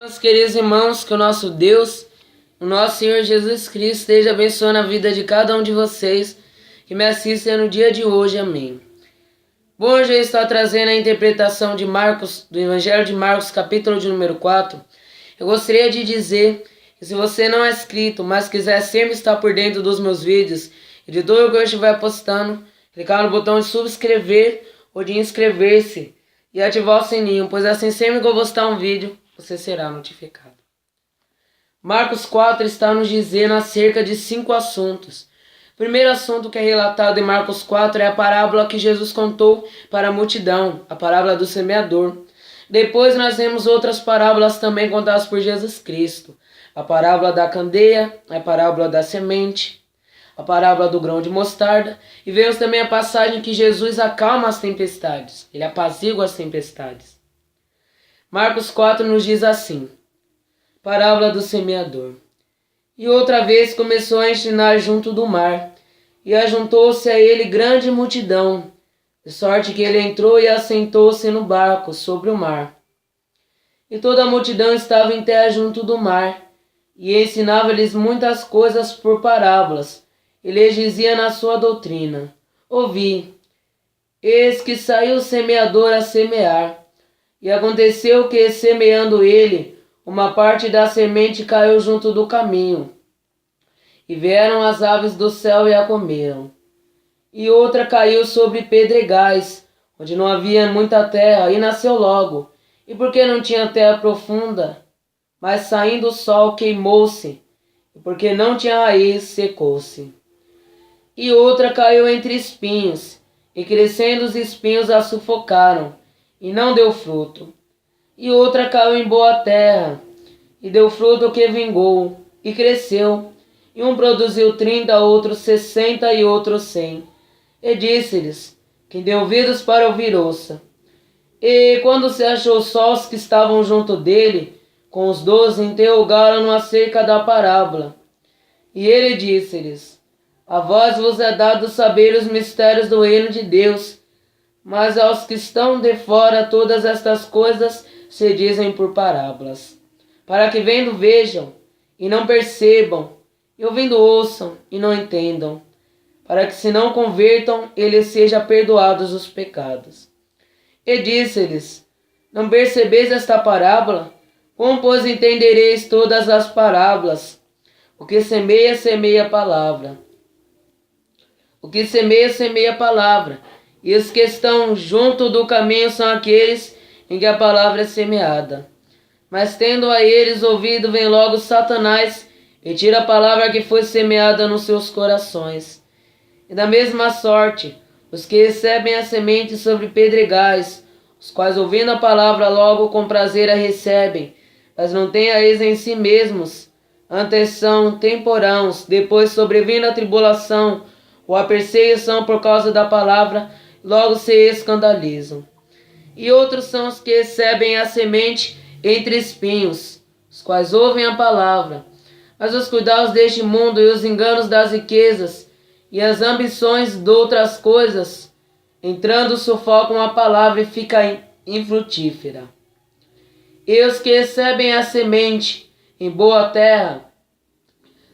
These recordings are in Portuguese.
Meus queridos irmãos, que o nosso Deus, o nosso Senhor Jesus Cristo, esteja abençoando a vida de cada um de vocês que me assistem no dia de hoje. Amém. Bom, hoje eu estou trazendo a interpretação de Marcos, do Evangelho de Marcos, capítulo de número 4. Eu gostaria de dizer que se você não é inscrito, mas quiser sempre estar por dentro dos meus vídeos e de tudo que eu estiver postando, clicar no botão de subscrever ou de inscrever-se e ativar o sininho, pois assim sempre que eu postar um vídeo, você será notificado. Marcos 4 está nos dizendo acerca de 5 assuntos. O primeiro assunto que é relatado em Marcos 4 é a parábola que Jesus contou para a multidão, a parábola do semeador. Depois nós vemos outras parábolas também contadas por Jesus Cristo. A parábola da candeia, a parábola da semente, a parábola do grão de mostarda. E vemos também a passagem que Jesus acalma as tempestades, ele apazigua as tempestades. Marcos 4 nos diz assim: parábola do semeador. E outra vez começou a ensinar junto do mar, e ajuntou-se a ele grande multidão, de sorte que ele entrou e assentou-se no barco sobre o mar. E toda a multidão estava em terra junto do mar, e ensinava-lhes muitas coisas por parábolas, e lhes dizia na sua doutrina: ouvi, eis que saiu o semeador a semear. E aconteceu que, semeando ele, uma parte da semente caiu junto do caminho, e vieram as aves do céu e a comeram. E outra caiu sobre pedregais, onde não havia muita terra, e nasceu logo, e porque não tinha terra profunda, mas saindo o sol queimou-se, e porque não tinha raiz secou-se. E outra caiu entre espinhos, e crescendo os espinhos a sufocaram, e não deu fruto. E outra caiu em boa terra, e deu fruto que vingou, e cresceu. E um produziu 30, outro 60 e outro 100. E disse-lhes: quem deu ouvidos para ouvir, ouça. E quando se achou só os que estavam junto dele, com os 12, interrogaram-no acerca da parábola. E ele disse-lhes: a vós vos é dado saber os mistérios do reino de Deus, mas aos que estão de fora todas estas coisas se dizem por parábolas, para que vendo vejam e não percebam, e ouvindo ouçam e não entendam, para que se não convertam, eles sejam perdoados os pecados. E disse-lhes: não percebeis esta parábola? Como, pois, entendereis todas as parábolas? O que semeia, semeia a palavra. O que semeia, semeia a palavra. E os que estão junto do caminho são aqueles em que a palavra é semeada. Mas tendo a eles ouvido, vem logo Satanás e tira a palavra que foi semeada nos seus corações. E da mesma sorte, os que recebem a semente sobre pedregais, os quais ouvindo a palavra logo com prazer a recebem, mas não têm raiz em si mesmos, antes são temporãos, depois sobrevindo a tribulação ou a perseguição por causa da palavra, logo se escandalizam. E outros são os que recebem a semente entre espinhos, os quais ouvem a palavra, mas os cuidados deste mundo e os enganos das riquezas e as ambições de outras coisas, entrando, sufocam a palavra e fica infrutífera. E os que recebem a semente em boa terra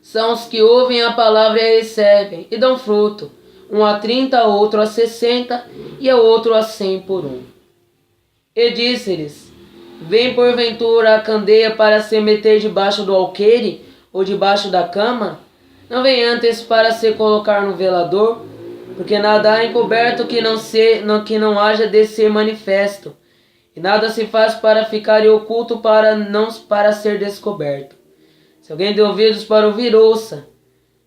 são os que ouvem a palavra e a recebem, e dão fruto, um a 30, outro a 60 e a outro a 100 por um. E disse-lhes: vem porventura a candeia para se meter debaixo do alqueire ou debaixo da cama? Não vem antes para se colocar no velador? Porque nada há encoberto que não haja de ser manifesto, e nada se faz para ficar oculto para ser descoberto. Se alguém tem ouvidos para ouvir, ouça.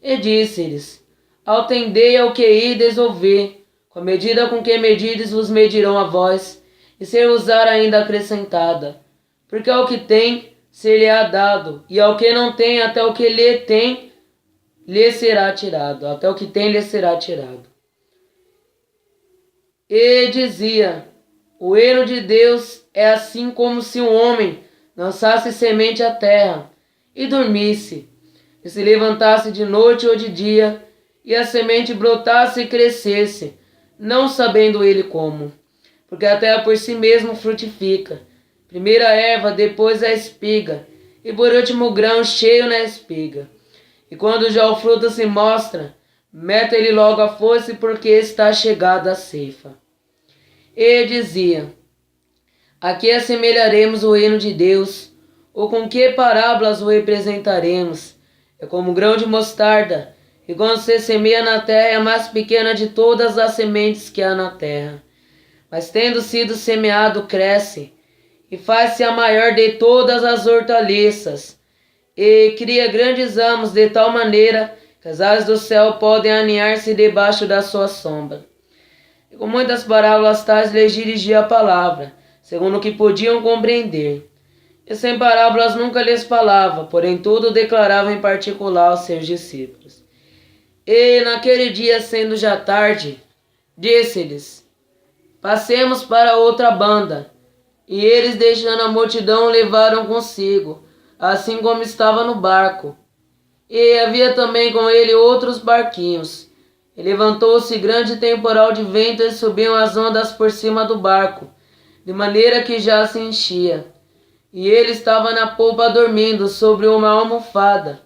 E disse-lhes: atendei ao que ides ouvir, com a medida com que medides vos medirão a vós, e se usar ainda acrescentada. Porque ao que tem, ser-lhe-á dado, e ao que não tem, até o que lhe tem, lhe será tirado. Até o que tem, lhe será tirado. E dizia: o reino de Deus é assim como se um homem lançasse semente à terra, e dormisse, e se levantasse de noite ou de dia, e a semente brotasse e crescesse, não sabendo ele como. Porque a terra por si mesmo frutifica, primeiro a erva, depois a espiga, e por último o grão cheio na espiga. E quando já o fruto se mostra, meta ele logo a foice, porque está chegada a ceifa. E dizia: a que assemelharemos o reino de Deus? Ou com que parábolas o representaremos? É como o grão de mostarda, e quando se semeia na terra é a mais pequena de todas as sementes que há na terra. Mas tendo sido semeado, cresce, e faz-se a maior de todas as hortaliças, e cria grandes ramos de tal maneira que as aves do céu podem aninhar-se debaixo da sua sombra. E com muitas parábolas tais lhes dirigia a palavra, segundo o que podiam compreender. E sem parábolas nunca lhes falava, porém tudo declarava em particular aos seus discípulos. E naquele dia, sendo já tarde, disse-lhes: passemos para outra banda. E eles, deixando a multidão, o levaram consigo, assim como estava no barco. E havia também com ele outros barquinhos. E levantou-se grande temporal de vento e subiam as ondas por cima do barco, de maneira que já se enchia. E ele estava na polpa dormindo sobre uma almofada.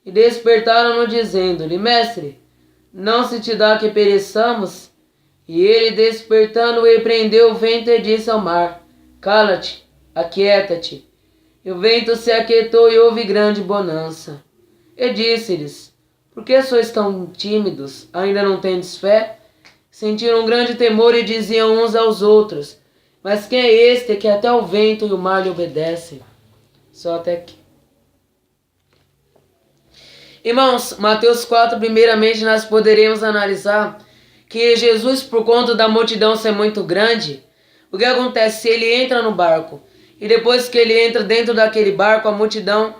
E despertaram-no dizendo-lhe: mestre, não se te dá que pereçamos? E ele, despertando, repreendeu o vento e disse ao mar: cala-te, aquieta-te. E o vento se aquietou e houve grande bonança. E disse-lhes: por que sois tão tímidos? Ainda não tendes fé? Sentiram um grande temor e diziam uns aos outros: mas quem é este que até o vento e o mar lhe obedecem? Só até aqui. Irmãos, Mateus 4, primeiramente nós poderemos analisar que Jesus, por conta da multidão ser muito grande, o que acontece? Se ele entra no barco, e depois que ele entra dentro daquele barco, a multidão,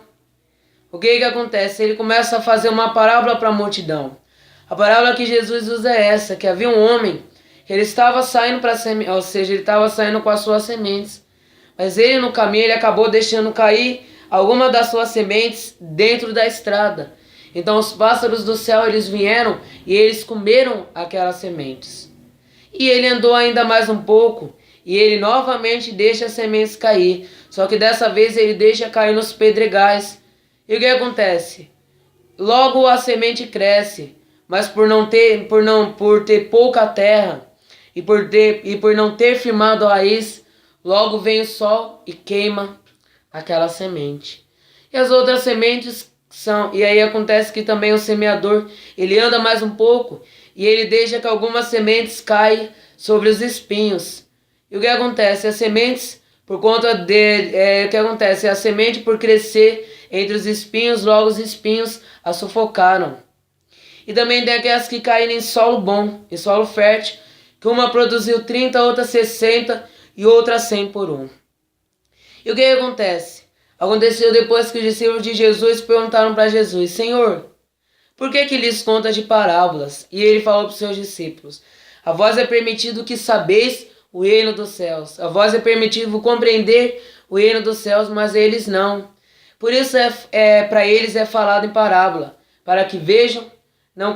o que acontece? Ele começa a fazer uma parábola para a multidão. A parábola que Jesus usa é essa, que havia um homem, ele estava saindo para semear, ou seja, ele estava saindo com as suas sementes, mas ele no caminho ele acabou deixando cair alguma das suas sementes dentro da estrada. Então os pássaros do céu eles vieram e eles comeram aquelas sementes. E ele andou ainda mais um pouco e ele novamente deixa as sementes cair, só que dessa vez ele deixa cair nos pedregais. E o que acontece? Logo a semente cresce, mas por ter pouca terra e por não ter firmado a raiz, logo vem o sol e queima aquela semente. E as outras sementes e aí acontece que também o semeador, ele anda mais um pouco e ele deixa que algumas sementes caem sobre os espinhos. E o que acontece? As sementes, por conta o que acontece? A semente, por crescer entre os espinhos, logo os espinhos a sufocaram. E também tem aquelas que caem em solo bom, em solo fértil, que uma produziu 30, outra 60 e outra 100 por um. E o que acontece? Aconteceu depois que os discípulos de Jesus perguntaram para Jesus: Senhor, por que lhes contas de parábolas? E ele falou para os seus discípulos: a vós é permitido que sabeis o reino dos céus. A vós é permitido compreender o reino dos céus, mas eles não. Por isso para eles é falado em parábola, para que vejam, não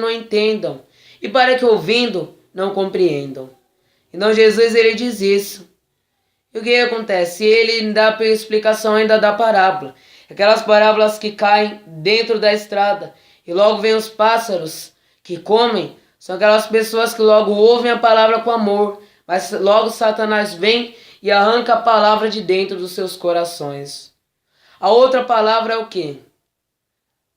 entendam, e para que ouvindo não compreendam. Então Jesus ele diz isso. E o que acontece? Ele dá a explicação ainda da parábola. Aquelas parábolas que caem dentro da estrada e logo vem os pássaros que comem. São aquelas pessoas que logo ouvem a palavra com amor, mas logo Satanás vem e arranca a palavra de dentro dos seus corações. A outra palavra é o quê?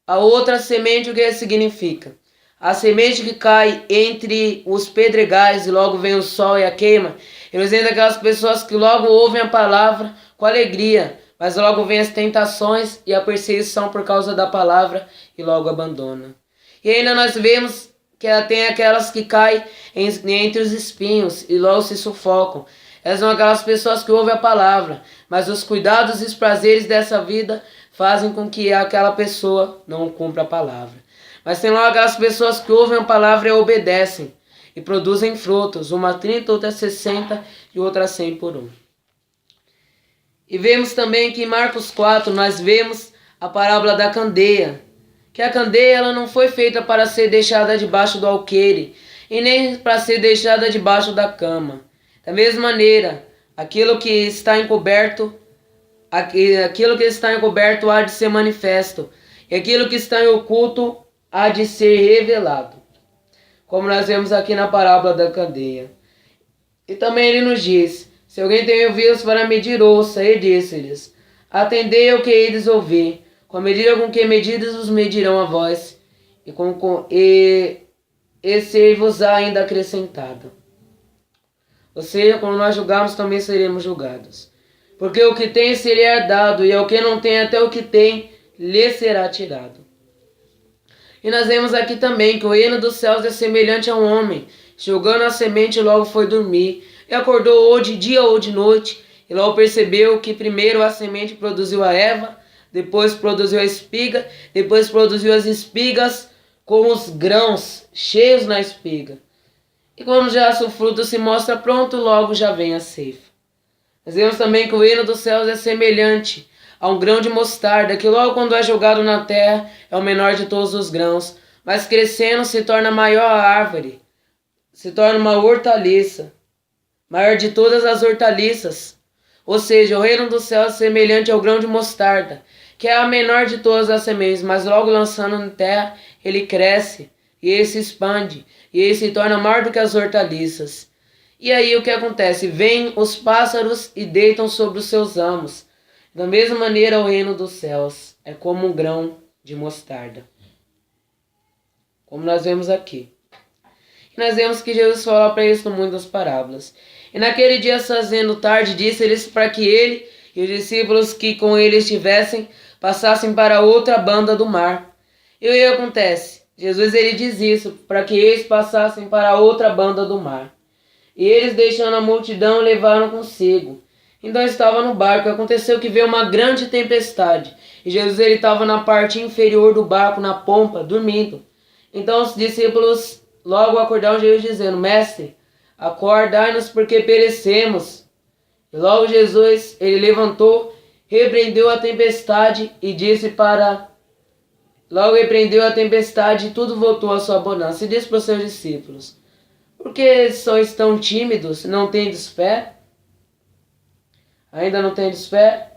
A outra semente, o que significa? A semente que cai entre os pedregais e logo vem o sol e a queima. Representa aquelas pessoas que logo ouvem a palavra com alegria, mas logo vem as tentações e a perseguição por causa da palavra e logo abandona. E ainda nós vemos que tem aquelas que caem entre os espinhos e logo se sufocam. Essas são aquelas pessoas que ouvem a palavra, mas os cuidados e os prazeres dessa vida fazem com que aquela pessoa não cumpra a palavra. Mas tem logo aquelas pessoas que ouvem a palavra e obedecem e produzem frutos, uma 30, outra 60 e outra 100 por um. E vemos também que em Marcos 4 nós vemos a parábola da candeia, que a candeia ela não foi feita para ser deixada debaixo do alqueire e nem para ser deixada debaixo da cama. Da mesma maneira, aquilo que está encoberto, aquilo que está encoberto há de ser manifesto, e aquilo que está em oculto há de ser revelado. Como nós vemos aqui na parábola da candeia. E também ele nos diz: se alguém tem ouvidos para medir, ouça. E disse-lhes: atendei ao que eles ouvir. Com a medida com que medidas os medirão a vós, e ser-vos-á ainda acrescentado. Ou seja, quando nós julgarmos, também seremos julgados. Porque o que tem se lhe é dado, e ao que não tem, até o que tem lhe será tirado. E nós vemos aqui também que o reino dos céus é semelhante a um homem, jogando a semente, logo foi dormir, e acordou ou de dia ou de noite, e logo percebeu que primeiro a semente produziu a erva, depois produziu a espiga, depois produziu as espigas com os grãos cheios na espiga. E quando já o fruto se mostra pronto, logo já vem a ceifa. Nós vemos também que o reino dos céus é semelhante a um grão de mostarda, que logo quando é jogado na terra é o menor de todos os grãos, mas crescendo se torna maior a árvore, se torna uma hortaliça, maior de todas as hortaliças. Ou seja, o reino dos céus é semelhante ao grão de mostarda, que é a menor de todas as sementes, mas logo lançando na terra, ele cresce, e ele se expande, e ele se torna maior do que as hortaliças. E aí o que acontece? Vêm os pássaros e deitam sobre os seus amos. Da mesma maneira, o reino dos céus é como um grão de mostarda. Como nós vemos aqui. E nós vemos que Jesus fala para eles no mundo das parábolas. E naquele dia, fazendo tarde, disse-lhes para que ele e os discípulos que com ele estivessem passassem para outra banda do mar. E o que acontece? Jesus ele diz isso para que eles passassem para outra banda do mar. E eles, deixando a multidão, levaram consigo. Então estava no barco, e aconteceu que veio uma grande tempestade, e Jesus ele estava na parte inferior do barco, na pompa, dormindo. Então os discípulos logo acordaram Jesus dizendo: Mestre, acordai-nos porque perecemos. E logo Jesus ele levantou, repreendeu a tempestade e disse para... Logo repreendeu a tempestade e tudo voltou à sua bonança. E disse para os seus discípulos: por que sois tão tímidos, não tendes fé? Ainda não tendes fé?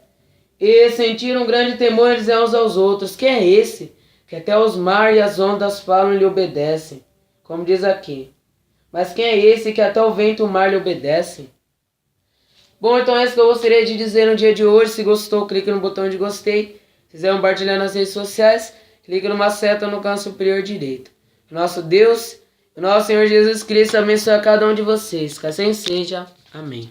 E sentiram um grande temor, diziam uns aos outros: quem é esse, que até os mares e as ondas falam e lhe obedecem? Como diz aqui. Mas quem é esse que até o vento e o mar lhe obedecem? Bom, então é isso que eu gostaria de dizer no dia de hoje. Se gostou, clique no botão de gostei. Se quiser compartilhar nas redes sociais, clique numa seta no canto superior direito. Nosso Deus, o nosso Senhor Jesus Cristo abençoe a cada um de vocês. Que assim seja. Amém.